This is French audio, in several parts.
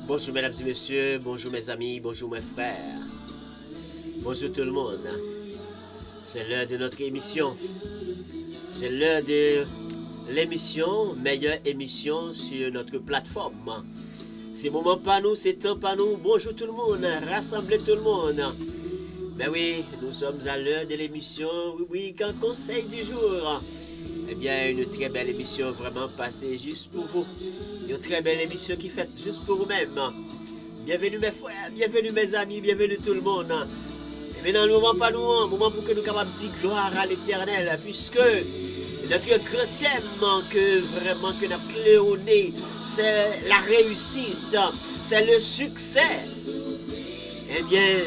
Bonjour mesdames et messieurs, bonjour mes amis, bonjour mes frères, bonjour tout le monde. C'est l'heure de notre émission. C'est l'heure de l'émission, meilleure émission sur notre plateforme. C'est moment pas nous, c'est temps pas nous. Bonjour tout le monde, rassemblez tout le monde. Ben oui, nous sommes à l'heure de l'émission rubrique en conseil du jour. Eh bien, une très belle émission vraiment passée juste pour vous. Une très belle émission qui fait juste pour vous-même. Bienvenue mes frères, bienvenue mes amis, bienvenue tout le monde. Et maintenant, le moment pas nous, un moment pour que nous capables de dire gloire à l'éternel, puisque notre grand thème que vraiment que nous cléonné, c'est la réussite, c'est le succès. Eh bien,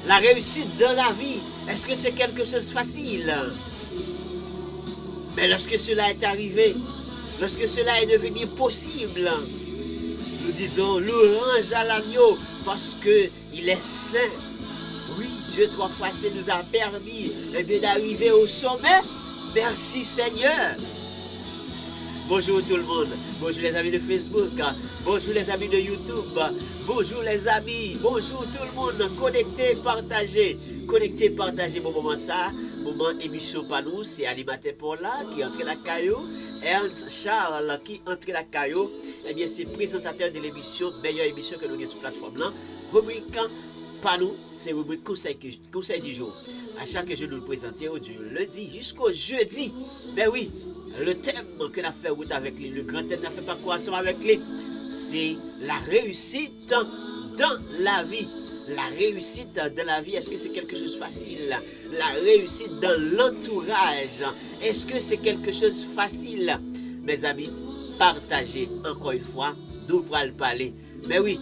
la réussite dans la vie, est-ce que c'est quelque chose de facile? Mais lorsque cela est arrivé, lorsque cela est devenu possible, nous disons louange à l'agneau parce qu'il est saint. Oui, Dieu trois fois c'est nous a permis d'arriver au sommet. Merci Seigneur. Bonjour tout le monde. Bonjour les amis de Facebook. Bonjour les amis de YouTube. Bonjour les amis. Bonjour tout le monde. Connectez, partagez. Connectez, partagez mon moment ça. Moment émission par nous. C'est animateur pour là qui entre la caillou. Ernst Charles qui entre la caillou. Eh bien, c'est présentateur de l'émission, meilleure émission que nous avons sur la plateforme là. Rubrique par nous, c'est rubrique conseil du jour. À chaque jour, nous le présentons du lundi jusqu'au jeudi. Ben oui. Le thème que nous fait route avec lui, le grand thème n'a fait pas quoi ensemble avec lui, c'est la réussite dans la vie. La réussite dans la vie, est-ce que c'est quelque chose de facile? La réussite dans l'entourage, est-ce que c'est quelque chose de facile? Mes amis, partagez encore une fois, nous pourrons parler. Mais oui,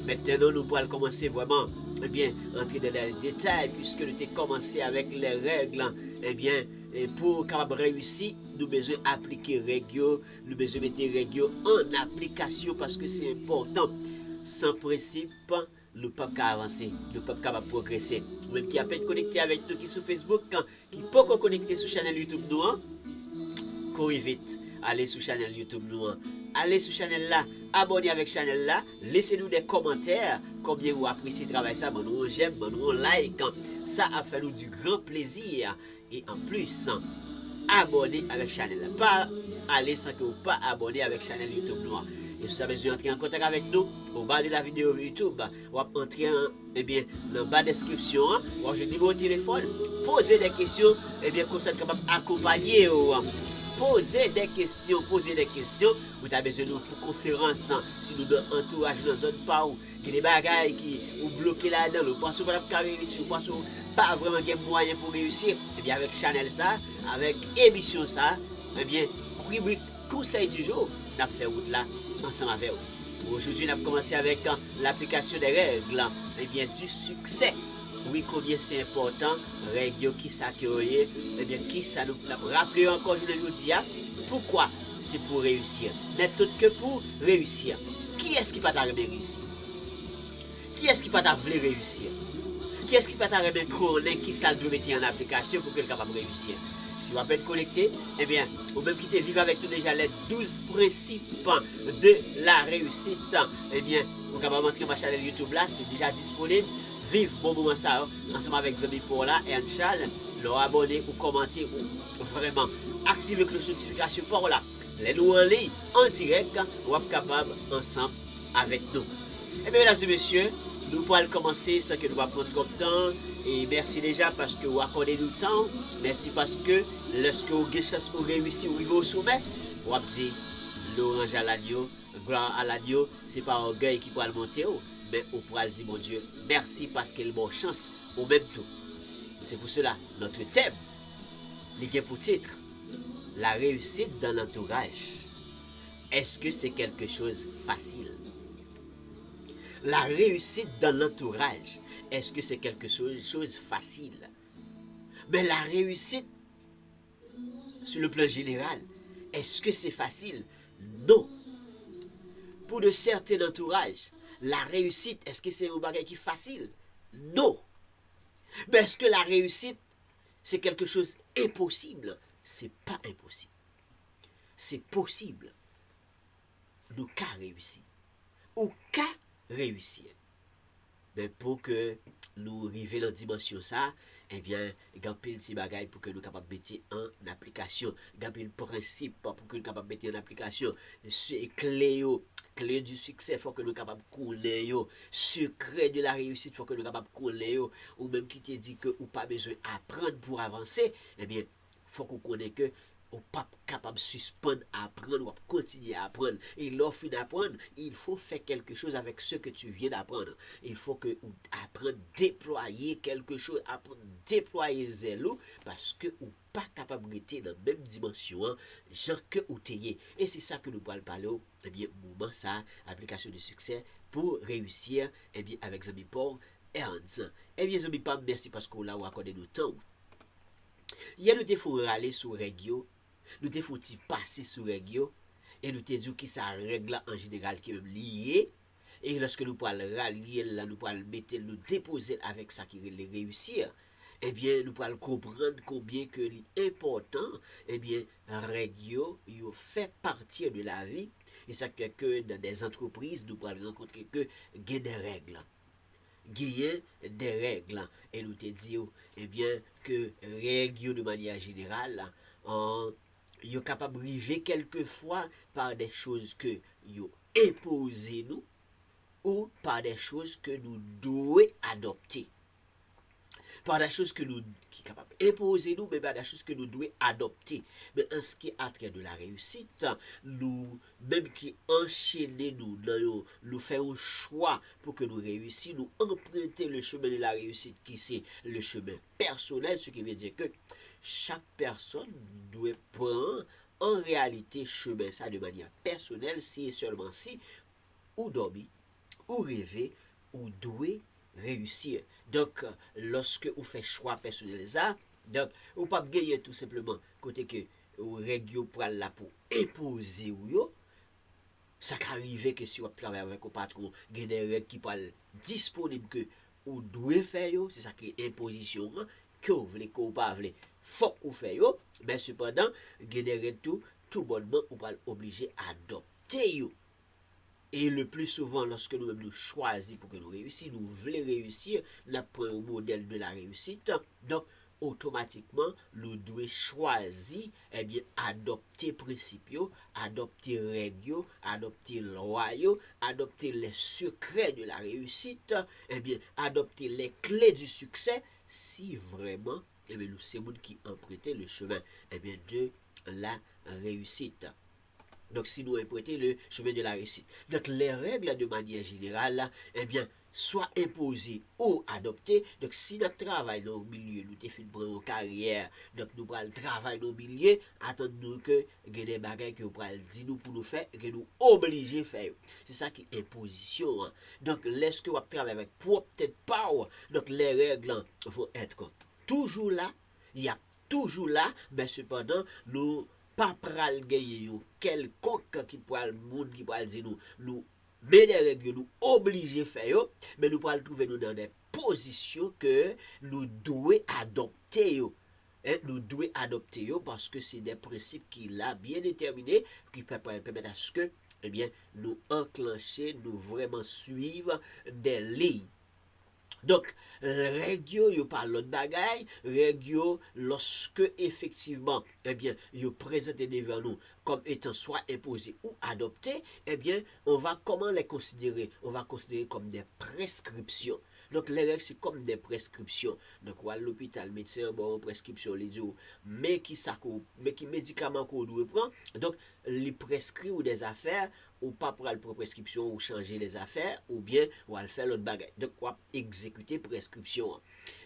maintenant nous pourrons commencer vraiment, eh bien, entrer dans les détails, puisque nous avons commencé avec les règles, eh bien, et pour capable réussir, nous besoin appliquer règles, nous besoin mettre règles en application parce que c'est important. Sans principe, nous ne pouvons pas avancer, nous ne pouvons pas progresser. Même qui a peine connecté avec nous qui sur Facebook, qui peut pas connecter sur la chaîne YouTube nous, courez vite, allez sur la chaîne YouTube nous, allez sur la chaîne là, abonnez avec la chaîne là, laissez-nous des commentaires, combien vous appréciez le travail ça, nous j'aime, nous like, ça a fait nous du grand plaisir. Et en plus, abonnez avec la chaîne. Pas aller sans que vous pas abonner avec la chaîne YouTube Noir. Et si vous avez besoin d'entrer en contact avec nous, au bas de la vidéo YouTube, vous entrez dans la barre de description, vous avez un numéro de téléphone, posez des questions, et bien, comme ça, capable d'accompagner. Posez des questions, vous avez besoin de nous pour conférence, si nous entourage dans une zone pas où, qui des bagailles qui vous bloquez là-dedans, vous pensez que vous n'avez pas réussi, vous pensez pas vraiment qu'il y a moyen pour réussir, et bien avec Chanel ça, avec émission ça, et bien, rubrique conseil du jour, nous avons fait route là, ensemble avec vous. Aujourd'hui, nous avons commencé avec l'application des règles, et bien, du succès. Oui, combien c'est important, règles qui s'accueillent, et bien, qui ça nous rappelez encore, je le dis, pourquoi c'est pour réussir, mais tout que pour réussir. Qui est-ce qui va t'arriver réussir? Qui est-ce qui va t'arriver réussir? Qui est-ce qui va t'arriver connaître qui ça doit mettre en application pour qu'elle soit capable de réussir? Si vous êtes connecté, eh bien, ou même qui te vivre avec nous déjà les 12 principes de la réussite, eh bien, vous pouvez montrer ma chaîne YouTube là, c'est déjà disponible. Vive bon moment ça, ensemble avec Zami pour là et Charles, leur abonner ou commenter ou vraiment activer la notification pour là. Les nous en ligne, en direct, vous êtes capable ensemble avec nous. Et bien, mesdames et messieurs, nous pourrons commencer sans que nous allons prendre comme temps. Et merci déjà parce que vous accordez du temps. Merci parce que lorsque vous réussissez, vous arrivez au sommet, vous allez dire l'orange à l'agneau, gloire à l'agneau, ce n'est pas orgueil qui pourra le monter, mais vous pourrez dire, mon Dieu, merci parce qu'il y a une bonne chance au même tout. C'est pour cela, notre thème, il y a pour titre, la réussite dans l'entourage. Est-ce que c'est quelque chose de facile? La réussite dans l'entourage, est-ce que c'est quelque chose de facile? Mais la réussite, sur le plan général, est-ce que c'est facile? Non. Pour de certains entourages, la réussite, est-ce que c'est un bagage qui est facile? Non. Mais est-ce que la réussite, c'est quelque chose d'impossible? C'est pas impossible. C'est possible. Nous qu'à réussir. ou qu'à réussir. Mais pour que nous arrivions dans la dimension ça, eh bien, il y a un petit bagage pour que nous soyons capables de mettre en application. Il y a un principe pour que nous soyons capables de mettre en application. C'est clé du succès, il faut que nous soyons capables de couler. Secret de la réussite, il faut que nous soyons capables de couler. Ou même qui te dit que ou pas besoin d'apprendre pour avancer, eh bien, il faut qu'on connaisse que ou pas capable de suspendre à apprendre ou à continuer à apprendre. Et lorsqu'on d'apprendre, il faut faire quelque chose avec ce que tu viens d'apprendre. Il faut que ou apprendre déployer quelque chose, apprendre déployer zélo parce que ou pas capable de rester dans la même dimension, genre que ou t'ayez. Et c'est ça que nous allons parler, eh bien, moment ça, application de succès pour réussir, eh bien, avec Zami Paul Ernst. Eh bien, Zami Paul, merci parce qu'on l'a accordé du temps. Il y a nous te faut râler sur règle, nous te faut passer sur règle et nous te dit qui ça règle en général qui est même lié et lorsque nous pourrons rallier là nous pourrons mettre nous déposer avec ça qui les réussir. Eh bien, nous pourrons comprendre combien que l'important, eh bien, règle fait partie de la vie et ça que dans des entreprises nous pourrons rencontrer que des règles. Gagner des règles et nous te disons eh bien que règles de manière générale sont capables de arriver quelquefois par des choses que yo imposées nous ou par des choses que nous devons adopter. Par des choses que nous qui capable imposer nous mais par des choses que nous devons adopter. Mais en ce qui a trait de la réussite, nous même qui enchaîner nous faire un choix pour que nous réussissions, nous emprunter le chemin de la réussite qui c'est le chemin personnel, ce qui veut dire que chaque personne doit prendre en réalité chemin ça de manière personnelle si et seulement si ou dormir ou rêver ou douer réussir. Donc, lorsque vous faites choix personnel ça, donc, vous ne pouvez pas gagner tout simplement côté que vous règle pour là pour imposer ou yo. Ça peut arriver que si vous travaillez avec un patron, il y a des règles qui sont disponibles que vous devez faire, c'est ça qui est imposition, que vous voulez, que vous ne voulez pas, faut que vous fassiez, mais cependant, il y a des règles tout bonnement, vous êtes obligé d'adopter. Et le plus souvent, lorsque nous choisissons pour que nous réussissions, nous voulons réussir, nous prenons un modèle de la réussite. Donc, automatiquement, nous devons choisir, eh bien, adopter principes, adopter règles, adopter lois, adopter les secrets de la réussite, eh bien, adopter les clés du succès, si vraiment, eh bien, nous sommes qui empruntent le chemin, eh bien, de la réussite. Donc, si nous empruntons le chemin de la réussite. Donc, les règles de manière générale, eh bien, soit imposées ou adoptées. Donc, si nous travaillons dans le milieu, nous devons prendre une carrière, donc nous prenons le travail dans le milieu, attendons que il y ait des bagages que nous prenons dire nous pour nous faire, que nous obligés de faire. C'est ça qui est imposition. Hein. Donc, lorsque vous travaillez avec propre tête power, donc les règles vont être toujours là, il y a toujours là, mais cependant, nous pas pral gagner quelconque qui pourra monde qui pourra dire nous mais des règles nous obligés faire mais nous pourra trouver nous dans des positions que nous devons adopter nous devons adopter parce que c'est des principes qui là bien déterminés qui permettent à ce que eh bien nous enclencher nous vraiment suivre des lignes. Donc, règle yo par l'autre bagaille, règle lorsque effectivement, eh bien, yo présenté devant nous comme étant soit imposé ou adopté, eh bien, on va comment les considérer? On va considérer comme des prescriptions. Donc, les règles, c'est comme des prescriptions. Donc, à l'hôpital, médecin, bon, prescription, les dit, mais qui médicaments qu'on doit prendre. Donc, les prescrits ou des affaires, ou pas pour la prescription ou changer les affaires, ou bien on va faire l'autre bagage. Donc, on va exécuter prescription.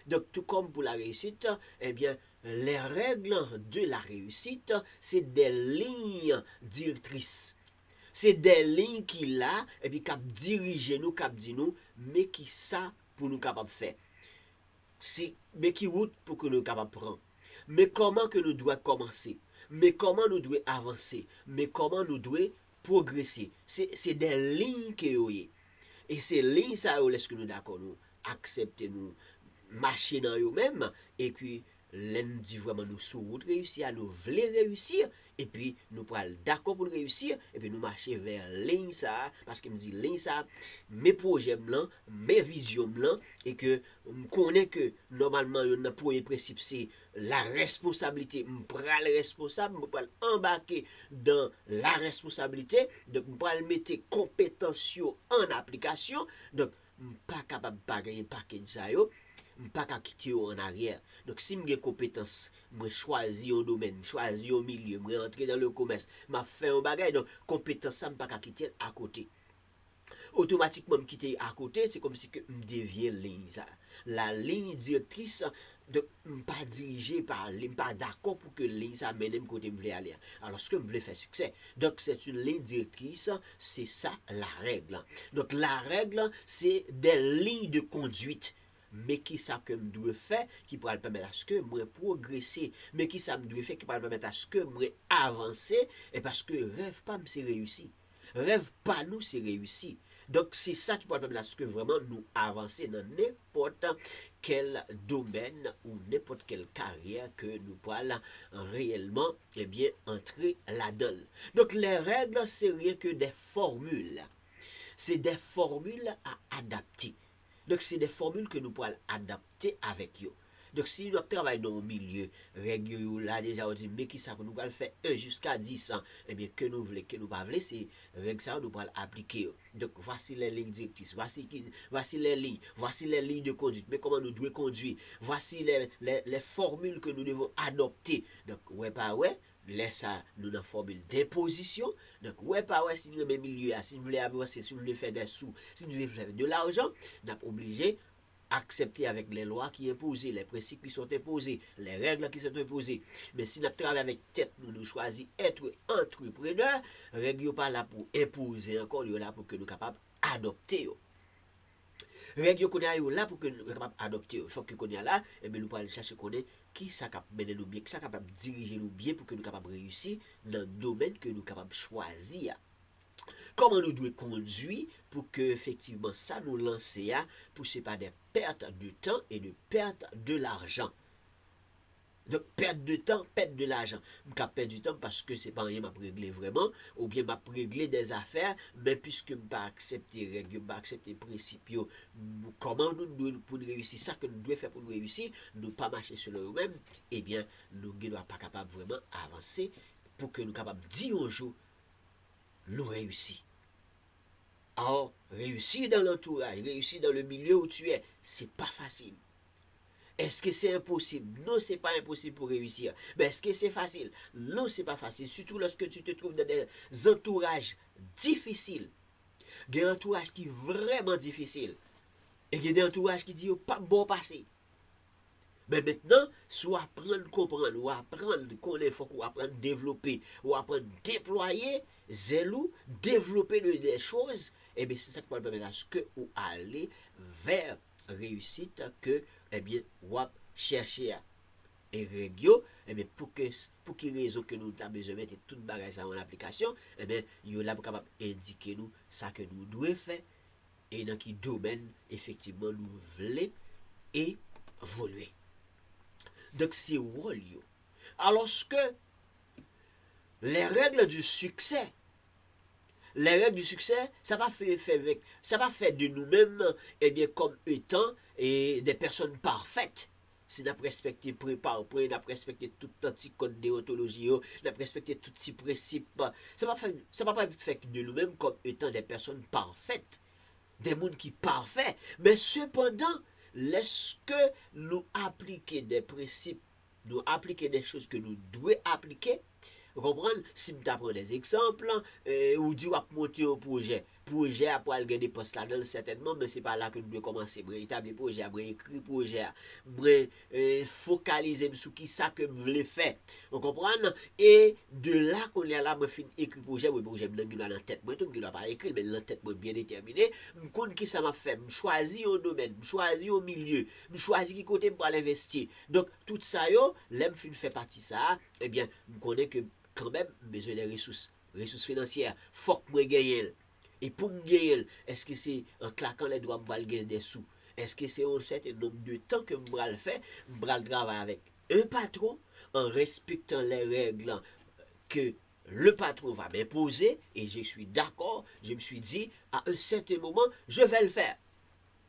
Donc, tout comme pour la réussite, eh bien, les règles de la réussite, c'est des lignes directrices. C'est des lignes qui là, et puis cap diriger nous, cap dit nous, mais qui ça pour nous capables de faire. Mais qui route pour que nous capables de prendre. Mais comment que nous devons commencer. Mais comment nous devons avancer. Mais comment nous devons progresser. C'est des lignes que vous avez. Et ces lignes, ça, est-ce que nous d'accord, nous accepter, nous marcher dans eux-mêmes, et puis, nous dit vraiment, nous sous route réussir, nous voulons réussir, Et puis, nous prenons d'accord pour réussir, et puis nous marcher vers ligne ça, parce que me dit ligne ça, mes projets blancs, mes visions blancs, et que je connais que normalement, le premier principe, c'est la responsabilité. Je prends le responsable, je prends embarquer dans la responsabilité, donc je prends mettre compétences en application, donc je ne suis pas capable de gagner un paquet de ça. Je ne pas quitter en arrière. Donc, si j'ai des compétences, je choisis un domaine, je choisis un milieu, je entrer dans le commerce, je fais un bagage, donc compétence, ça ne pas quitter à côté. Automatiquement, me quitter à côté, c'est comme si je deviens ligne. La ligne directrice, donc, je ne pas dirigé par, je pas d'accord pour que ligne ça mène côté je voulais aller. Alors, ce que je voulais faire succès. Donc, c'est une ligne directrice, c'est ça la règle. Donc, la règle, c'est des lignes de conduite. Mais qui ça que je dois faire qui pourra permettre à ce que moi progresser, mais qui ça me doit faire qui pourra permettre à ce que moi avancer, et parce que rêve pas c'est réussi. Rêve pas nous c'est réussi. Donc c'est ça qui pourra permettre à ce que vraiment nous avancer dans n'importe quel domaine ou n'importe quelle carrière que nous pourrons réellement entrer là-dedans. Donc les règles c'est rien que des formules. C'est des formules à adapter. Donc, c'est des formules que nous pouvons adapter avec eux. Donc, si nous travaillons dans le milieu, règle là, déjà, on dit, mais qui ça que nous pouvons faire 1 jusqu'à 10 ans, eh bien, que nous voulons, que nous pas voulons, c'est règle ça, nous pouvons appliquer. Donc, voici les lignes directrices, voici les lignes de conduite, mais comment nous devons conduire, voici les formules que nous devons adopter. Donc, ouais, pas ouais. Laisse ça nous dans formule d'imposition. Donc, ouais, pas ouais, si nous sommes milieu, si nous voulons avancer, si nous voulons faire des sous, si nous voulons faire de l'argent, nous sommes obligés d'accepter avec les lois qui sont imposées, les principes qui sont imposés, les règles qui sont imposées. Mais si nous travaillons avec tête, nous choisissons être entrepreneur, règles pas là pour imposer encore, là pour que nous soyons capables d'adopter. Règles qu'on a là pour que nous soyons capables d'adopter. Il faut que nous là, et bien nous pouvons chercher qu'on est qui ça capable mener nous bien, qui ça capable diriger nous bien pour que nous capables réussir dans le domaine que nous capables choisir. Comment nous devons conduire pour que effectivement ça nous lance pour ce pas des pertes de temps et de pertes de l'argent. Donc, perte de temps, perte de l'argent. Je ne perdre du temps parce que ce n'est pas rien à régler vraiment, ou bien je régler des affaires, mais puisque je ne pas accepter les règles, je ne pas accepter les principes, comment nous devons pour réussir ça que nous devons faire pour nous réussir, nous ne pas marcher sur nous-mêmes, eh bien, nous ne sommes pas capables vraiment d'avancer pour que nous soyons capables de dire un jour, nous réussissons. Or, réussir dans l'entourage, réussir dans le milieu où tu es, ce n'est pas facile. Est-ce que c'est impossible? Non, c'est pas impossible pour réussir. Mais est-ce que c'est facile? Non, c'est pas facile. Surtout lorsque tu te trouves dans des entourages difficiles. Des entourages qui sont vraiment difficiles. Et des entourages qui disent pas bon passé. Mais maintenant, soit apprendre à comprendre, ou apprendre à connaître, il faut qu'on apprenne à développer, ou apprendre à déployer, zélou, développer des choses, et bien c'est ça qui va permettre à ce que vous allez vers réussite que, eh bien, vous chercher et régio, eh bien, pour quelle raison que nous avons besoin de mettre tout bagage en application, eh bien, vous êtes capable d'indiquer nous ça que nous devons faire, et dans quel domaine, effectivement, nous voulons évoluer. Donc, c'est rôle. Alors que les règles du succès, ça va faire de nous-mêmes, eh bien, comme étant des personnes parfaites. Si nous respectons nous respecter tout petit code déontologie, nous respecter tout petit principe, ça va pas faire de nous-mêmes comme étant des personnes parfaites, des mondes qui parfaits. Mais cependant, lorsque nous appliquons des principes, nous appliquons des choses que nous devons appliquer, vous comprenez? Si nous apprenons des exemples, ou du monter un projet à pouvoir gagner des postes là-dedans, certainement, mais ce n'est pas là que nous devons commencer. Je établir projet, je écrire projet, je focaliser sur qui ça que je voulais faire. Vous comprenez? Et de là qu'on est là, je finis écrire projet, je projet dans la tête. Je ne dois pas écrire, mais dans la tête, je bien déterminé. Je connais qui ça m'a fait. Je choisis un domaine, je choisis un milieu, je choisis qui côté pour l'investir. Donc, tout ça, l'aime fait partie de ça, eh bien, je connais que quand même besoin des ressources financières. Faut que moi gagne. Et pour me gagner, est-ce que c'est en claquant les doigts pour gagner des sous? Est-ce que c'est un certain nombre de temps que je vais le faire? Je vais le travailler avec un patron en respectant les règles que le patron va m'imposer, et je suis d'accord, je me suis dit, à un certain moment, je vais le faire.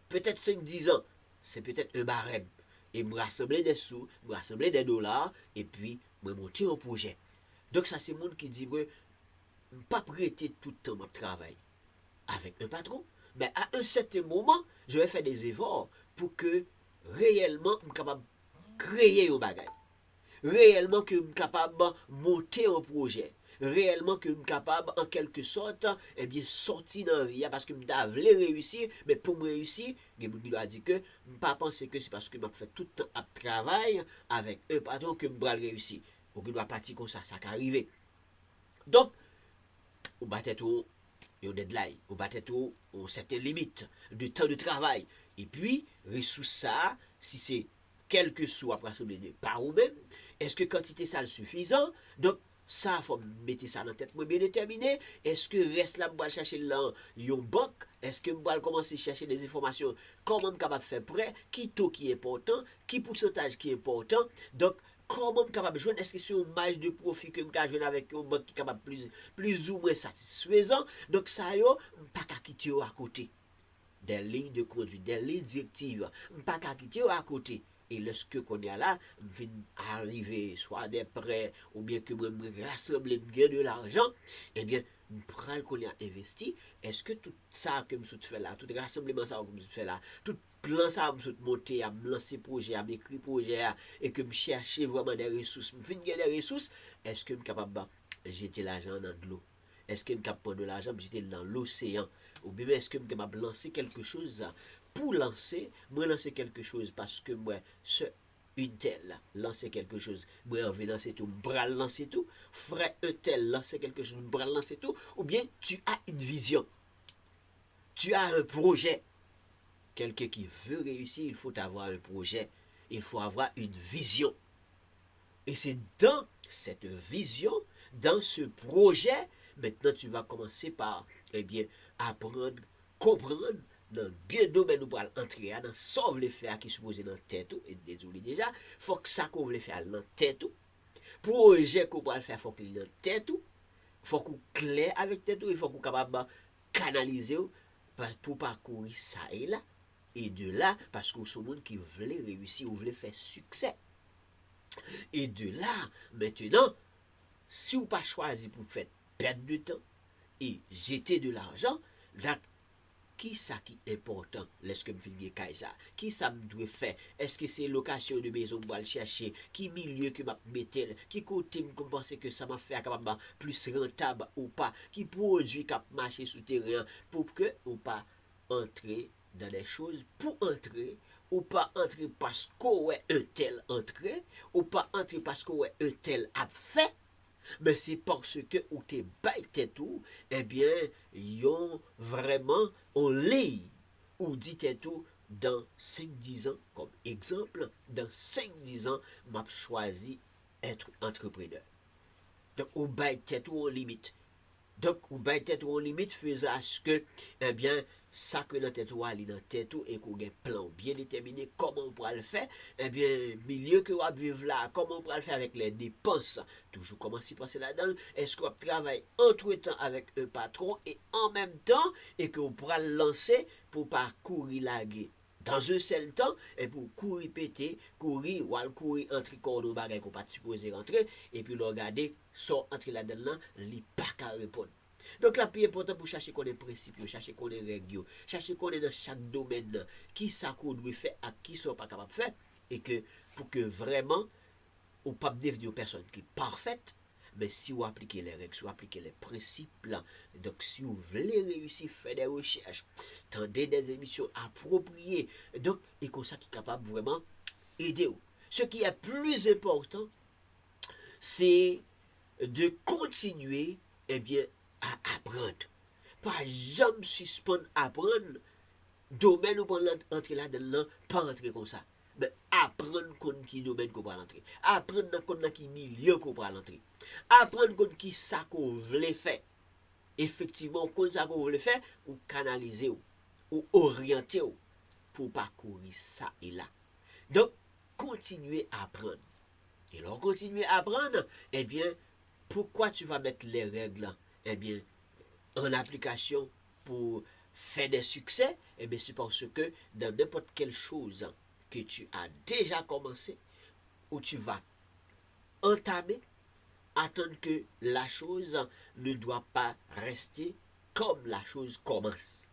Peut-être 5-10 ans, c'est peut-être un barème. Et me rassembler des sous, me rassembler des dollars, et puis me monter un projet. Donc ça, c'est le monde qui dit, ouais, pas prêter tout le temps mon travail avec un patron, mais à un certain moment, je vais faire des efforts pour que réellement, je suis capable de créer un bagage. Réellement, que je suis capable de monter un projet. Réellement, que je suis capable, en quelque sorte, eh bien, sortir dans la vie. Parce que je voulais réussir, mais pour me réussir, je me dit que je ne pas penser que c'est parce que je fais tout le temps à travail avec un patron que je vais réussir. Donc, je dois partir comme ça qui arrive. Donc, au battre tout, et au deadline, au battre tout, aux certaines limites de temps de travail. Et puis, ressources ça, si c'est quelques sous après assembler par vous-même, est-ce que quantité ça suffisant? Donc, ça, il faut mettre ça dans la tête bien déterminé. Est-ce que reste là, je vais chercher là, une banque? Est-ce que je vais commencer à chercher des informations? Comment je suis capable de faire prêt? Qui taux qui est important? Qui pourcentage qui est important? Donc, comment je suis capable de jouer? Est-ce que c'est un match de profit que je peux jouer avec une banque qui est capable plus ou moins satisfaisant? Donc, ça, yo, je ne pas quitter à côté des lignes de conduite, des lignes directives. Je ne pas quitter à côté. Et lorsque qu'on est là, je viens arriver soit des prêts ou bien que je me rassembler de l'argent, eh bien, je prends qu'on a investi. Est-ce que tout ça que je fais là, tout rassemblement ça que je fais là, tout plan ça que je monter, à me lancer projet, à m'écrire projet, et que je cherche vraiment des ressources, je viens gagner des ressources, est-ce que je suis capable de jeter l'argent dans de l'eau? Est-ce que je suis capable de prendre de l'argent et jeter dans l'océan? Ou bien est-ce que je suis capable de lancer quelque chose? Pour lancer, moi lancer quelque chose parce que moi, une telle lancer quelque chose, moi envie lancer tout, bras lancer tout, frère un tel lancer quelque chose, bras lancer tout, ou bien tu as une vision, tu as un projet. Quelqu'un qui veut réussir, il faut avoir un projet, il faut avoir une vision. Et c'est dans cette vision, dans ce projet, maintenant tu vas commencer par, eh bien, apprendre, comprendre, dans bien domaine où pour entrer dans sauve les faire qui supposé dans tête et désolé déjà faut que ça qu'on veut faire dans tête projet qu'on va faire faut qu'il dans tête faut qu'on clair avec tête il faut qu'on capable canaliser pour parcourir ça et là et de là parce que c'est monde qui veut réussir ou veut faire succès et de là maintenant si vous pas choisi pour faire perdre de temps et jeter de l'argent là qui ça qui est important lorsque je finis ça qui ça me doit faire est-ce que c'est location de maison pour aller chercher qui milieu que m'a mettre qui côté me penser que ça m'a fait capable plus rentable ou pas qui produit cap marché souterrain pour que ou pas entrer dans des choses pour entrer ou pas entrer parce qu'on est un tel entré ou pas entrer parce qu'on est un tel a fait. Mais c'est parce que ou t'es baille tout, eh bien, yon vraiment, on lit, ou dit tout, dans 5-10 ans, comme exemple, dans 5-10 ans, m'a choisi être entrepreneur. Donc, ou baille tout en limite. Donc, ou baille tête ou en limite faisait à ce que, eh bien, ça que dans tête ou ali dans tête ou et qu'on a un plan bien déterminé comment on pourra le faire, eh bien, milieu que on va vivre là, comment on pourra le faire avec les dépenses, toujours comment s'y passer là-dedans, est-ce qu'on travaille entre-temps avec un patron et en même temps, et qu'on pourra le lancer pour pas courir laguer dans un seul temps, et pour courir péter, courir, ou courir entre corps au bagage qu'on pas supposé rentrer, et puis le regarder, sort entre là-dedans, il pas qu'à répondre. Donc la plus important pour chercher qu'on est principe, chercher qu'on est règle, chercher qu'on est dans chaque domaine, qui ça qu'on doit faire, à qui sont pas capable de faire, et que pour que vraiment, on ne pas devenir une personne qui est parfaite, mais si vous appliquez les règles, si vous appliquez les principes là, donc si vous voulez réussir, faire des recherches, tendez des émissions appropriées, donc, et comme ça qui est capable vraiment aider vous. Ce qui est plus important, c'est de continuer, eh bien, à apprendre. Pas jamais suspendre apprendre, domaine où on entre là-dedans, pas entrer comme ça. Mais apprendre qui domaine qu'on va entrer. Apprendre dans qui milieu qu'on va entrer. Apprendre qui ça qu'on veut faire. Effectivement, quand ça qu'on veut faire, ou canaliser ou orienter pour parcourir ça et là. Donc, continuez à apprendre. Et lorsque continuez à apprendre, eh bien, pourquoi tu vas mettre les règles, eh bien, en application pour faire des succès? Eh bien, c'est parce que dans n'importe quelle chose que tu as déjà commencé, ou tu vas entamer, attendre que la chose ne doit pas rester comme la chose commence.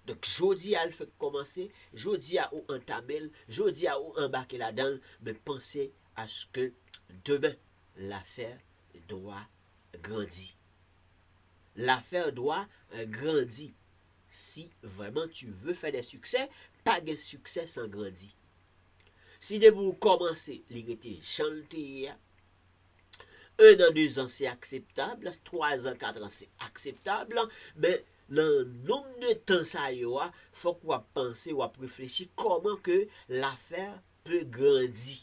Donc, jodi à le fait commencer, jodi à ou entamer, jodi à ou embarquer là-dedans, mais pensez à ce que demain, l'affaire doit grandir. L'affaire doit grandir. Si vraiment tu veux faire des succès, pas de succès sans grandir. Si de vous commencez, il était chanter, 1 an, 2 ans, c'est acceptable, 3 ans, 4 ans, c'est acceptable, mais le nombre de temps ça y a, faut qu'on pense ou réfléchir comment que l'affaire peut grandir.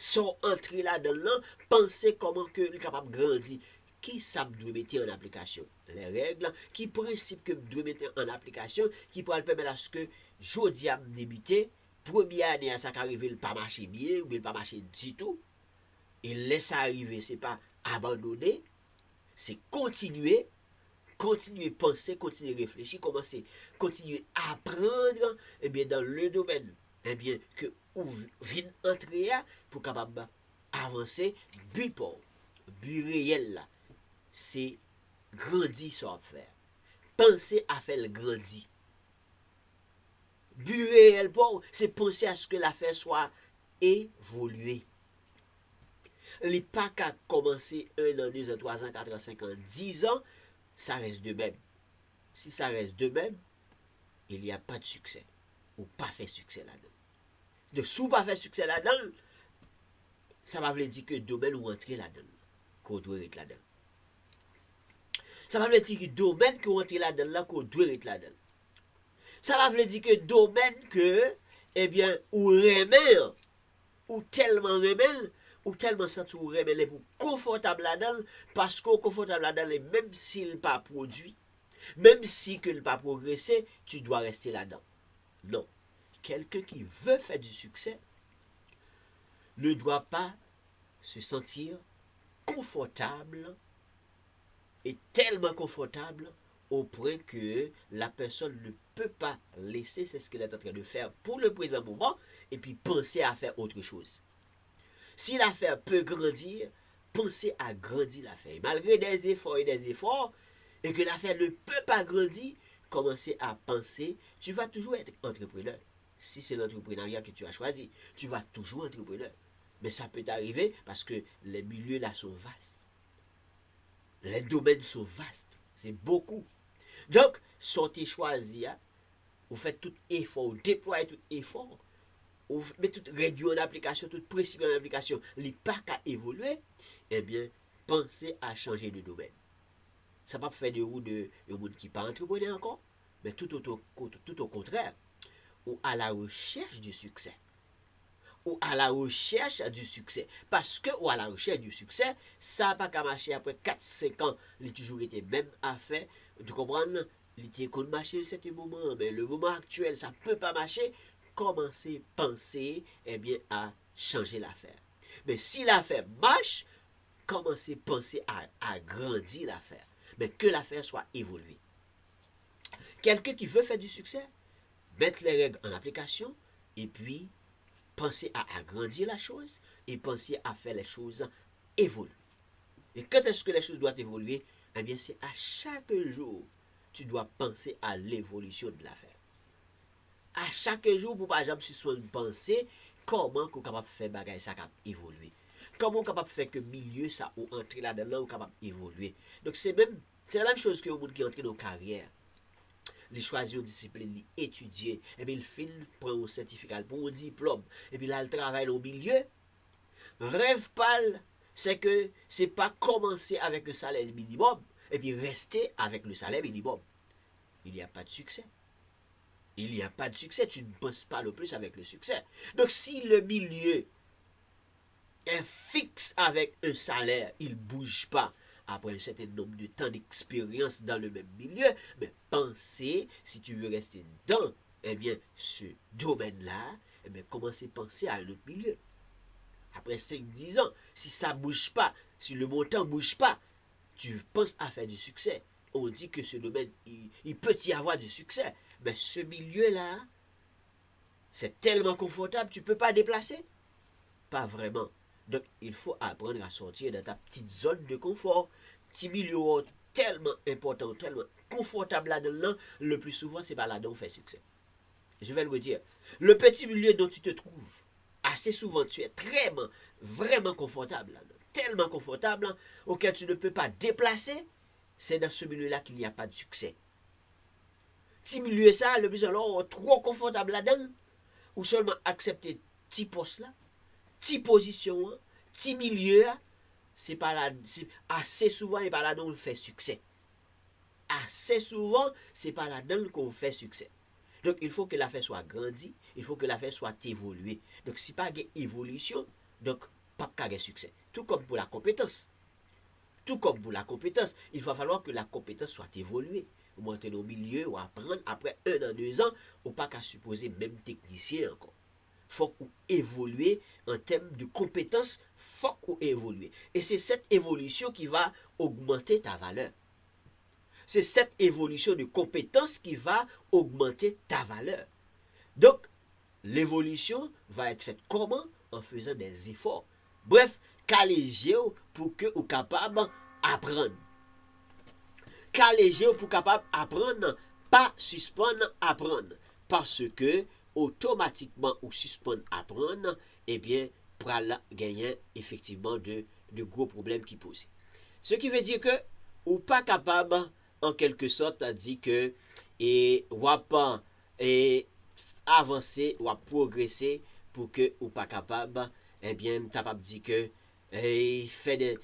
Sans entrer là-dedans, penser comment que est capable de grandir. Qui ça doit mettre en application? Les règles, qui principe que doit mettre en application, qui pourrait permettre à ce que jodi a débuté, première année à ça qui arrive, il pas marcher bien, ou il pas marcher du tout. Et laisse arriver, c'est pas abandonner, c'est continuer penser, continuer réfléchir, commencer, continuer à apprendre, eh bien, dans le domaine, eh bien, que vous venez entrer pour capable avancer, but réel là, c'est grandir son affaire. Penser à faire le grandir. But réel pour, c'est penser à ce que l'affaire soit évoluée. Les pas qu'à commencer 1 an, 2 ans, 3 ans, 4 ans, 5 ans, 10 ans, ça reste de même. Si ça reste de même, il n'y a pas de succès. Ou pas fait succès là-dedans. Donc, si vous pas fait succès là-dedans, ça va dire que domaine ou entrer là-dedans. Qu'on doit être là-dedans. Ça va dire que domaine qu'on entre là-dedans, qu'on doit être là-dedans. Ça va dire que domaine que, eh bien, ou remet, ou tellement remet, ou tellement senti ou remet pour confortable là-dedans, parce qu'on confortable là-dedans, même s'il pas produit, même si que ne pas progresser, tu dois rester là-dedans. Non. Quelqu'un qui veut faire du succès ne doit pas se sentir confortable et tellement confortable au point que la personne ne peut pas laisser ce qu'elle est en train de faire pour le présent moment et puis penser à faire autre chose. Si l'affaire peut grandir, pensez à grandir l'affaire. Malgré des efforts, et que l'affaire ne peut pas grandir, commencez à penser, tu vas toujours être entrepreneur. Si c'est l'entrepreneuriat que tu as choisi, tu vas toujours être entrepreneur. Mais ça peut t'arriver parce que les milieux là sont vastes. Les domaines sont vastes. C'est beaucoup. Donc, sortez choisir, vous faites tout effort, vous déployez tout effort, vous mettez toute règle en application, toute principe en application, les pas qu'à évoluer, eh bien, pensez à changer de domaine. Ça ne va pas faire de vous de monde qui n'est pas entrepreneur encore, mais tout au contraire, ou à la recherche du succès. Ou à la recherche du succès. Parce que, ou à la recherche du succès, ça n'a pas qu'à marcher après 4-5 ans. Il a toujours été même affaire. Tu comprends? Il était qu'on marcher à certain moment, mais le moment actuel, ça ne peut pas marcher. Commencez à penser, eh bien, à changer l'affaire. Mais si l'affaire marche, commencez à penser à agrandir l'affaire. Mais que l'affaire soit évoluée. Quelqu'un qui veut faire du succès, mettre les règles en application, et puis penser à agrandir la chose, et penser à faire les choses évoluer. Et quand est-ce que les choses doivent évoluer? Eh bien, c'est à chaque jour, tu dois penser à l'évolution de l'affaire. À chaque jour, pour par exemple, si tu penser comment tu es capable de faire bagaille ça capable évoluer. Comment tu es capable de faire que milieu ça ou entrer là-dedans ou capable d'évoluer. Donc c'est la même chose que le monde qui entre dans une carrière. Il choisit une discipline, il étudie, et puis il finit pour un certificat, pour un diplôme, et puis là il travaille au milieu. Rêve pâle, c'est que c'est pas commencer avec un salaire minimum, et puis rester avec le salaire minimum. Il n'y a pas de succès. Il n'y a pas de succès, tu ne penses pas le plus avec le succès. Donc si le milieu est fixe avec un salaire, il ne bouge pas après un certain nombre de temps d'expérience dans le même milieu, mais pensez, si tu veux rester dans eh bien, ce domaine-là, eh bien, commencez à penser à un autre milieu. après 5-10 ans, si ça ne bouge pas, si le montant ne bouge pas, tu penses à faire du succès. On dit que ce domaine, il peut y avoir du succès. Mais ce milieu-là, c'est tellement confortable, tu ne peux pas déplacer. Pas vraiment. Donc, il faut apprendre à sortir de ta petite zone de confort. Petit milieu tellement important, tellement confortable là-dedans, le plus souvent, c'est pas là-dedans qu'on fait succès. Je vais le redire. Le petit milieu dont tu te trouves, assez souvent, tu es vraiment confortable là-dedans. Tellement confortable, auquel tu ne peux pas déplacer, c'est dans ce milieu-là qu'il n'y a pas de succès. Petit milieu ça, le plus alors trop confortable là-dedans, ou seulement accepter petit poste là, petit position, petit milieu, c'est pas là, assez souvent, et pas là-dedans qu'on fait succès. Assez souvent, c'est pas là-dedans qu'on fait succès. Donc, il faut que l'affaire soit grandie, il faut que l'affaire soit évoluée. Donc, si pas de évolution, donc, pas de succès. Tout comme pour la compétence. Tout comme pour la compétence, il va falloir que la compétence soit évoluée. Vous montez au milieu, ou apprendre, après 1 an, 2 ans, ou pas qu'à supposer même technicien encore. Faut qu'on évolue en termes de compétences, faut qu'on évolue. Et c'est cette évolution qui va augmenter ta valeur. C'est cette évolution de compétences qui va augmenter ta valeur. Donc, l'évolution va être faite comment? En faisant des efforts. Bref, caléger pour que vous capable d'apprendre. Caléger pour capable d'apprendre, pas suspendre apprendre. Parce que, automatiquement, ou suspendre apprendre, eh bien, pour gagner effectivement de gros problèmes qui posent. Ce qui veut dire que, ou pas capable en quelque sorte a dit que et pas et avancer ou progresser pour que ou pas capable eh bien capable dit que fait des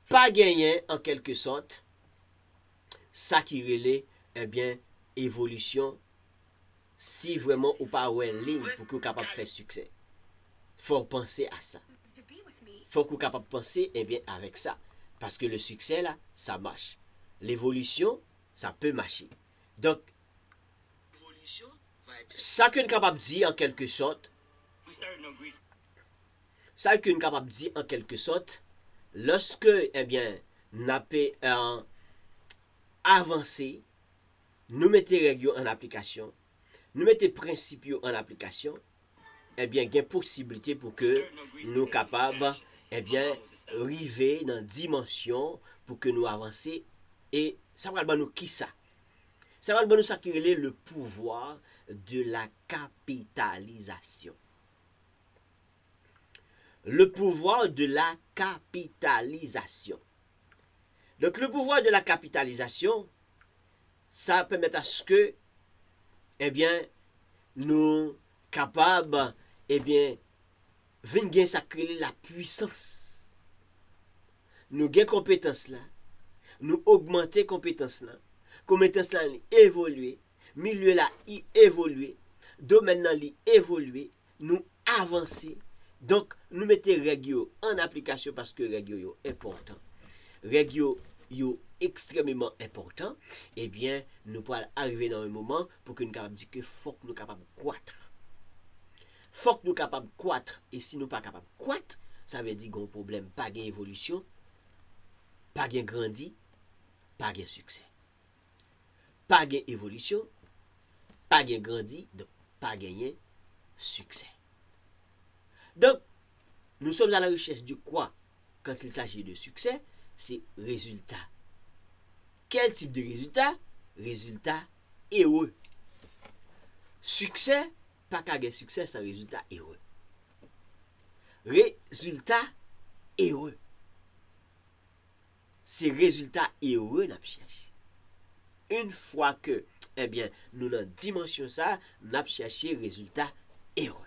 pas gagner en quelque sorte ça qui relève eh bien évolution si vraiment ou pas ouais ligne pour que vous capable faire succès. Faut penser à ça. Faut que vous capable penser eh bien avec ça. Parce que le succès, là, ça marche. L'évolution, ça peut marcher. Donc, ça que nous sommes capables de dire en quelque sorte, lorsque, eh bien, nous avons avancé, nous mettons les règles en application, nous mettons les principes en application, eh bien, il y a une possibilité pour que nous soyons capables eh bien, arriver dans une dimension pour que nous avancions. Et ça va nous qui ça? Ça va nous acquérir le pouvoir de la capitalisation. Le pouvoir de la capitalisation. Donc, le pouvoir de la capitalisation, ça permet à ce que, eh bien, nous capables, eh bien, venir sacrer la puissance. Nous gagnons compétence là. Nous augmenter compétence là. Compétence là évoluer. Milieu là évoluer. Domaine là évoluer. Nous avancer. Donc, nous mettons règles en application parce que règles sont importantes. Règles sont extrêmement importantes. Eh bien, nous pouvons arriver dans un moment pour que nous capables dire que faut que nous capables de croître. Faut que nous capables de croître. Et si nous pas capables de croître, ça veut dire qu'on a un problème, pas de évolution, pas de grandi, pas de succès. Pas de évolution, pas de grandi, donc pas gagner succès. Donc, nous sommes à la recherche de quoi quand il s'agit de succès? C'est résultat. Quel type de résultat? Résultat heureux. Succès, pas qu'à gagner succès sans résultat heureux. Résultat heureux. C'est résultat heureux n'a cherché. Une fois que, eh bien, nous dans dimension ça, n'a cherché résultat heureux.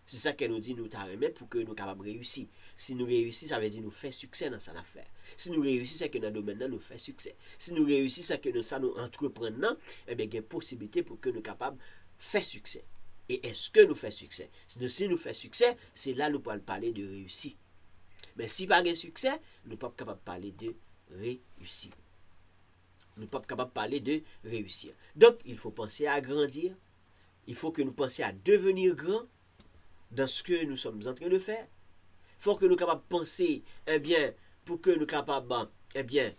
C'est ça qu'elle nous dit, nous t'arrêter pour que nous capables de réussir. Si nous réussissons, ça veut dire nous faire succès dans cette affaire. Si nous réussissons, c'est que dans le domaine nous fait succès. Si nous réussissons, c'est que nous entreprenons, eh bien, il y a une possibilité pour que nous capables de faire succès. Et est-ce que nous faisons succès? Si nous faisons succès, c'est là que nous pouvons parler de réussite. Mais si pas de succès, nous ne sommes pas capables de parler de réussir. Nous ne sommes pas capables de parler de réussir. Donc, il faut penser à grandir. Il faut que nous pensions à devenir grand. dans ce que nous sommes en train de faire. Il faut que nous soyons capables de penser, eh bien, pour que nous soyons capables, eh bien,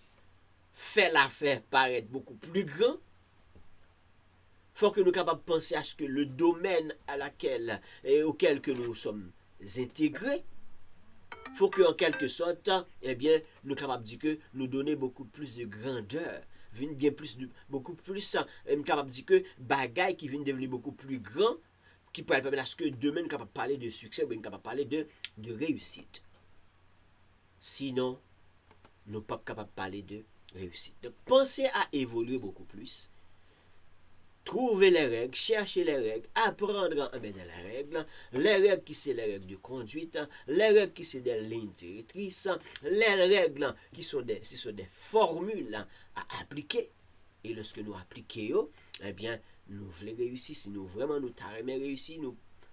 faire l'affaire paraître beaucoup plus grand. Il faut que nous soyons capables de penser à ce que le domaine auquel que nous sommes intégrés, il faut qu'en quelque sorte, eh bien, nous sommes capables de dire que nous donner beaucoup plus de grandeur, bien plus beaucoup plus, capable de dire que bagaille qui viennent devenir beaucoup plus grand, qui pourrait permettre à ce que demain nous capable de parler de succès, ou nous capable de parler de réussite. Sinon, nous ne sommes pas capables de parler de réussite. Donc, pensez à évoluer beaucoup plus. Trouver les règles, chercher les règles, apprendre dans les règles qui sont les règles de conduite, les règles qui sont des lignes directrices, les règles qui sont des formules à appliquer. Et lorsque nous appliquons, eh bien, nous voulons réussir. Si nous vraiment nous t'arrêtons réussir,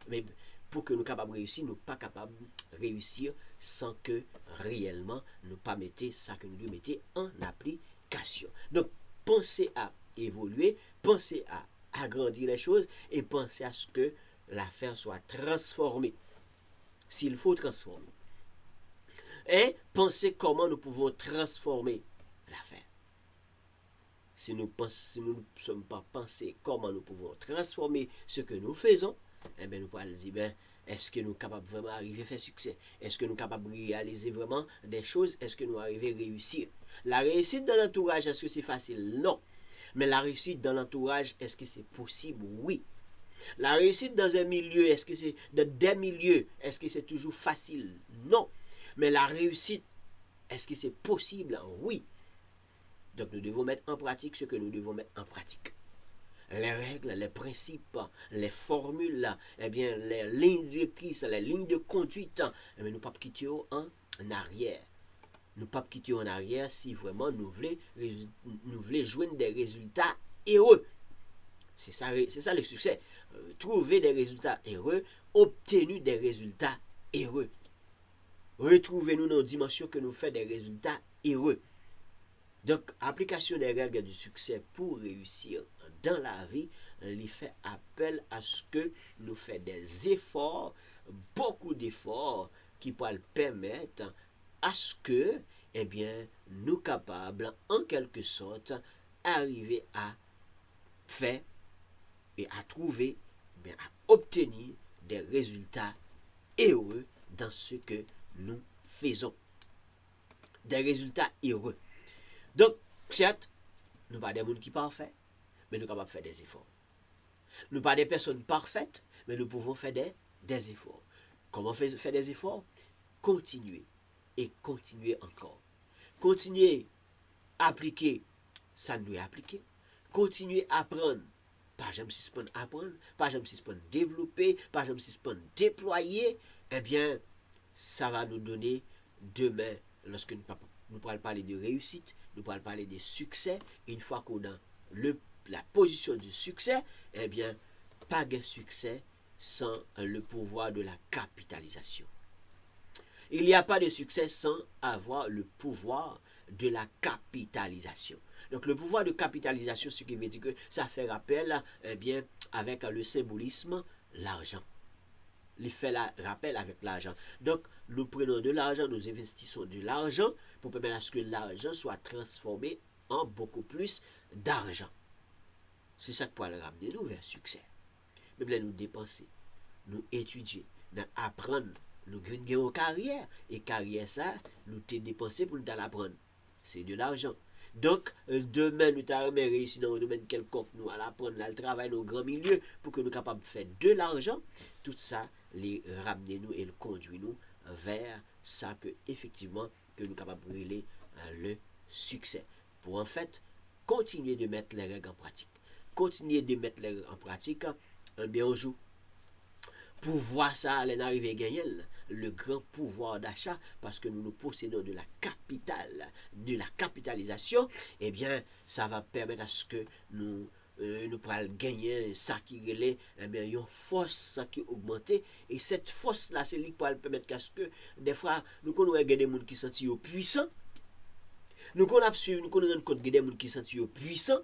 mais pour que nous soyons capables de réussir, nous ne sommes pas capables de réussir sans que réellement nous pas mettre ça que nous devons mettre en application. Donc, pensez à évoluer, pensez à agrandir les choses et pensez à ce que l'affaire soit transformée. S'il faut transformer. Et pensez comment nous pouvons transformer l'affaire. Si nous ne sommes pas pensés comment nous pouvons transformer ce que nous faisons, eh bien nous pourrons dire, est-ce que nous sommes capables vraiment d'arriver à faire succès? Est-ce que nous sommes capables de réaliser vraiment des choses? Est-ce que nous arrivons à réussir? La réussite dans l'entourage, est-ce que c'est facile? Non. Mais la réussite dans l'entourage, est-ce que c'est possible? Oui. La réussite dans un milieu, est-ce que c'est dans des milieux, est-ce que c'est toujours facile? Non. Mais la réussite, est-ce que c'est possible? Oui. Donc nous devons mettre en pratique ce que nous devons mettre en pratique. Les règles, les principes, les formules, eh bien, les lignes directrices, les lignes de conduite, eh bien, nous ne pouvons pas quitter en arrière. Nous ne pouvons pas quitter en arrière si vraiment nous voulons joindre des résultats heureux. C'est ça le succès. Trouver des résultats heureux, obtenir des résultats heureux. Retrouvez-nous dans une dimension que nous faisons des résultats heureux. Donc, application des règles du succès pour réussir dans la vie, il fait appel à ce que nous fassions des efforts, beaucoup d'efforts qui pourraient permettre à ce que, eh bien, nous capables, en quelque sorte, arriver à faire et à trouver, eh bien, à obtenir des résultats heureux dans ce que nous faisons. Des résultats heureux. Donc, certes, nous ne sommes pas des gens qui sont parfaits, mais nous sommes capables de faire des efforts. Nous ne sommes pas des personnes parfaites, mais nous pouvons faire des efforts. Comment faire des efforts? Continuer et continuer encore. Continuer à appliquer, ça nous est appliqué. Continuer à apprendre, pas jamais suspendre apprendre, pas jamais suspendre développer, pas jamais suspendre déployer, eh bien, ça va nous donner demain, lorsque nous pourrons parler de réussite, nous pourrons parler de succès. Une fois qu'on a la position du succès, eh bien, pas de succès sans le pouvoir de la capitalisation. Il n'y a pas de succès sans avoir le pouvoir de la capitalisation. Donc le pouvoir de capitalisation, ce qui veut dire que ça fait rappel, eh bien, avec le symbolisme, l'argent. Il fait rappel avec l'argent. Donc, nous prenons de l'argent, nous investissons de l'argent pour permettre à ce que l'argent soit transformé en beaucoup plus d'argent. C'est ça qui peut le ramener nous vers le succès. Même là, nous dépenser, nous étudier, nous apprendre, nous gagner en carrière. Et carrière, ça, nous t'es dépensé pour nous l'apprendre. C'est de l'argent. Donc, demain, nous t'avons réussi dans le domaine quelconque, nous allons apprendre le travail dans le grand milieu pour que nous soyons capables de faire de l'argent. Tout ça, les ramener nous et le conduire nous vers ça que, effectivement, que nous sommes capables de brûler le succès. Pour en fait, continuer de mettre les règles en pratique. Continuer de mettre les règles en pratique, bien on joue. Pour voir ça, aller arriver à gagner le grand pouvoir d'achat, parce que nous possédons de la capitalisation, eh bien, ça va permettre à ce que nous pourrons gagner ça qui est une force qui augmente. Et cette force-là, c'est lui qui pourra permettre à ce que, des fois, nous connaissons des gens qui sont puissants, nous connaissons rendre compte des gens qui sont puissants,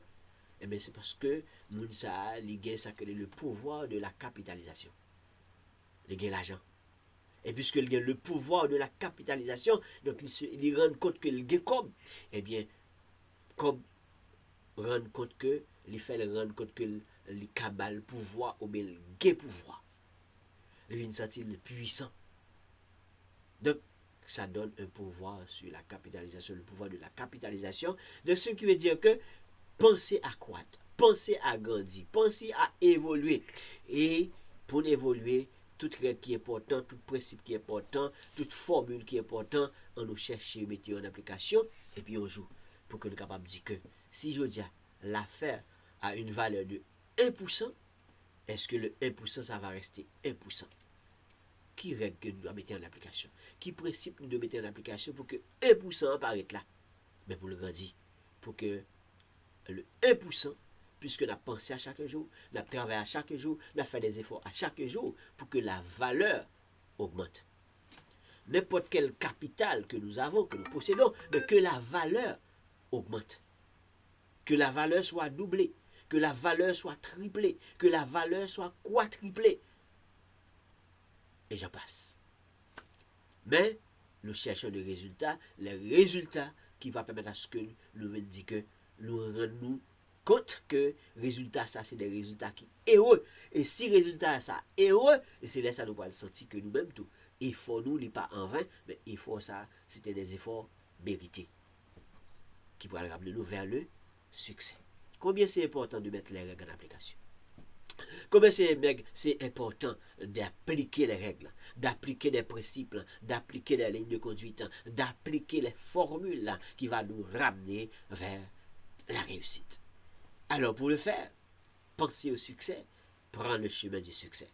eh bien, c'est parce que nous avons le pouvoir de la capitalisation. il a l'argent. Et puisqu'il a le pouvoir de la capitalisation, donc il rend compte qu'il a comme, eh bien, comme rend compte que, il fait rendre compte que il a le pouvoir ou bien il a pouvoir. Il vient sentir puissant. Donc, ça donne un pouvoir sur la capitalisation, le pouvoir de la capitalisation. Donc, ce qui veut dire que pensez à croître, pensez à grandir, pensez à évoluer. Et pour évoluer, toute règle qui est importante, tout principe qui est important, toute formule qui est importante, on nous cherche, mettre en application, et puis on joue. Pour que nous soyons capables de dire que si je dis l'affaire a une valeur de 1%, est-ce que le 1% ça va rester 1%? Qui règle que nous devons mettre en application? Qui principe nous devons mettre en application pour que 1% apparaisse là? Mais pour le grandir, pour que le 1%, puisque nous avons pensé à chaque jour, nous avons travaillé à chaque jour, nous avons fait des efforts à chaque jour pour que la valeur augmente. N'importe quel capital que nous avons, que nous possédons, mais que la valeur augmente. Que la valeur soit doublée, que la valeur soit triplée, que la valeur soit quadruplée. Et j'en passe. Mais nous cherchons des résultats, les résultats qui vont permettre à ce que nous disons que nous rendons compte que résultats ça c'est des résultats qui sont heureux. Et si résultats ça heureux, c'est là ça nous va le sentir que nous-mêmes tout. Il faut nous, il pas en vain, mais il faut ça, c'était des efforts mérités qui pourraient ramener nous vers le succès. Combien c'est important de mettre les règles en application? Combien c'est important d'appliquer les règles, d'appliquer les principes, d'appliquer les lignes de conduite, d'appliquer les formules qui vont nous ramener vers la réussite. Alors pour le faire, pensez au succès, prends le chemin du succès.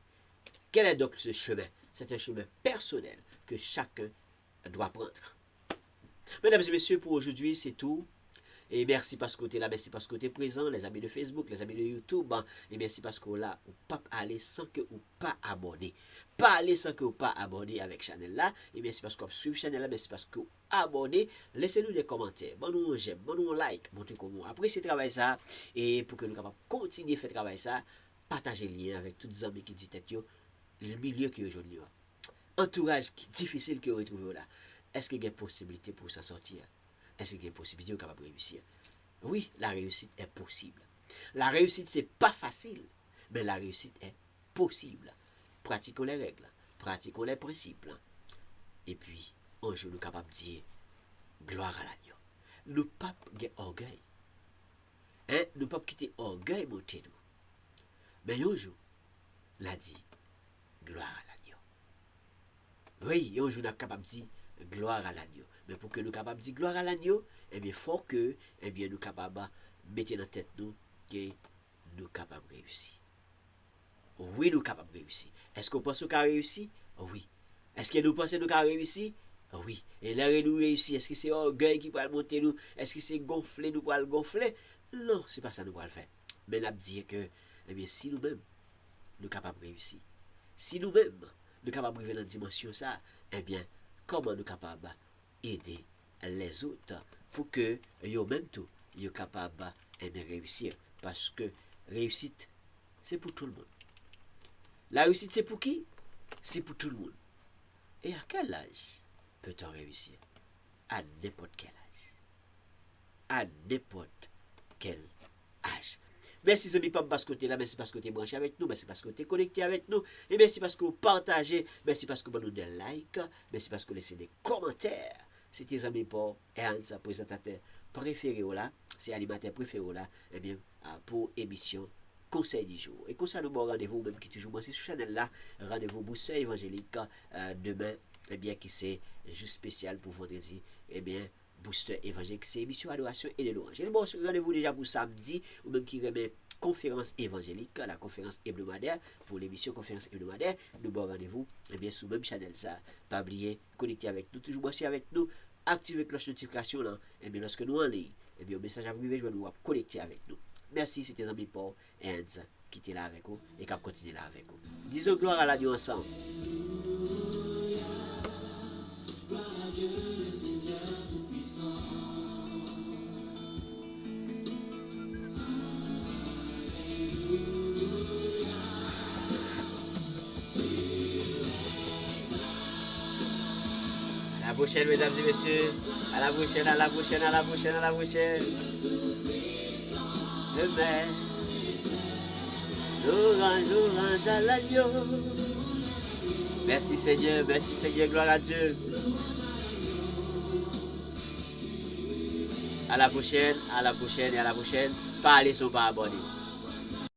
Quel est donc ce chemin? C'est un chemin personnel que chacun doit prendre. Mesdames et messieurs, pour aujourd'hui, c'est tout. Et merci parce que tu es là, merci parce que tu es présent, les amis de Facebook, les amis de YouTube. Et merci parce que là, ou pas aller sans que ou pas abonner. Pas aller sans que ou pas abonner avec chaîne là. Et merci parce que vous suivez chaîne là, merci parce que vous abonnez. Laissez-nous des commentaires. Bon nous j'aime, bon nous like, montrez comment appréciez ce travail ça. Et pour que nous capables continuer à faire travail ça, partagez le lien avec tous les amis qui disent tête le milieu qui est aujourd'hui. Entourage qui difficile que vous retrouvez là. Est-ce qu'il y a possibilité pour s'en sortir? Est-ce qu'il y a une possibilité de capable de réussir? Oui, la réussite est possible. La réussite, c'est pas facile, mais la réussite est possible. Pratiquons les règles, pratiquons les principes. Et puis, un jour, nous sommes capables de dire gloire à l'agneau. Nous ne pas orgueil. Nous ne pas quitter orgueil monter nous. Mais un jour, l'a dit gloire à l'agneau. Oui, un jour, nous sommes capables de dire gloire à l'agneau. Mais pour que nous soyons capables de dire gloire à l'agneau, eh bien, il faut que nous soyons capables de mettre dans la tête nous que nous sommes capables de réussir. Oui, nous sommes capables de réussir. Est-ce qu'on pense qu'on a réussi? Oui. Est-ce que nous pensons qu'on a réussi? Oui. Et là, nous réussi. Est-ce que c'est orgueil qui va monter nous? Est-ce que c'est gonfler, nous va le gonfler? Non, ce n'est pas ça que nous allons faire. Mais nous allons dire que, eh bien, si nous-mêmes, nous sommes capables de réussir, si nous-mêmes, nous sommes capables de vivre dans la dimension ça, eh bien, comment nous sommes capables aider les autres pour que eux-mêmes tout soient capables de réussir. Parce que réussite, c'est pour tout le monde. La réussite, c'est pour qui? C'est pour tout le monde. Et à quel âge peut-on réussir? À n'importe quel âge. À n'importe quel âge. Merci amis parce que tu es là, merci parce que tu es branché avec nous, merci parce que tu es connecté avec nous, et merci parce que vous partagez, merci parce que vous nous des likes, merci parce que vous laissez des commentaires. C'est tes amis pour Ernst, présentateur préféré là, c'est animateur préféré là, et bien pour émission Conseil du jour. Et comme ça, nous avons rendez-vous, même qui toujours sur cette chaîne là, rendez-vous Booster évangélique demain, et bien qui c'est juste spécial pour vendredi, et bien Booster évangélique, c'est émission adoration et de louange. Et bon, rendez-vous déjà pour samedi, ou même qui remet conférence évangélique, la conférence hebdomadaire, pour l'émission conférence hebdomadaire, nous avons rendez-vous, et bien sous même channel ça, pas oublier, connecter avec nous, toujours brancher avec nous, activer la cloche de notification là, et bien lorsque nous en ligne, et bien au message arrivé, je vais nous connecter avec nous. Merci, c'était amis Paul et Hans qui étaient là avec vous et qui continuent là avec vous. Disons gloire à l'agneau ensemble. prochaine, mesdames et messieurs. À la prochaine, à la prochaine, à la prochaine, à la prochaine. Demain, l'orange à l'agneau. Merci Seigneur, gloire à Dieu. À la prochaine et à la prochaine. Pas aller sur pas abonner.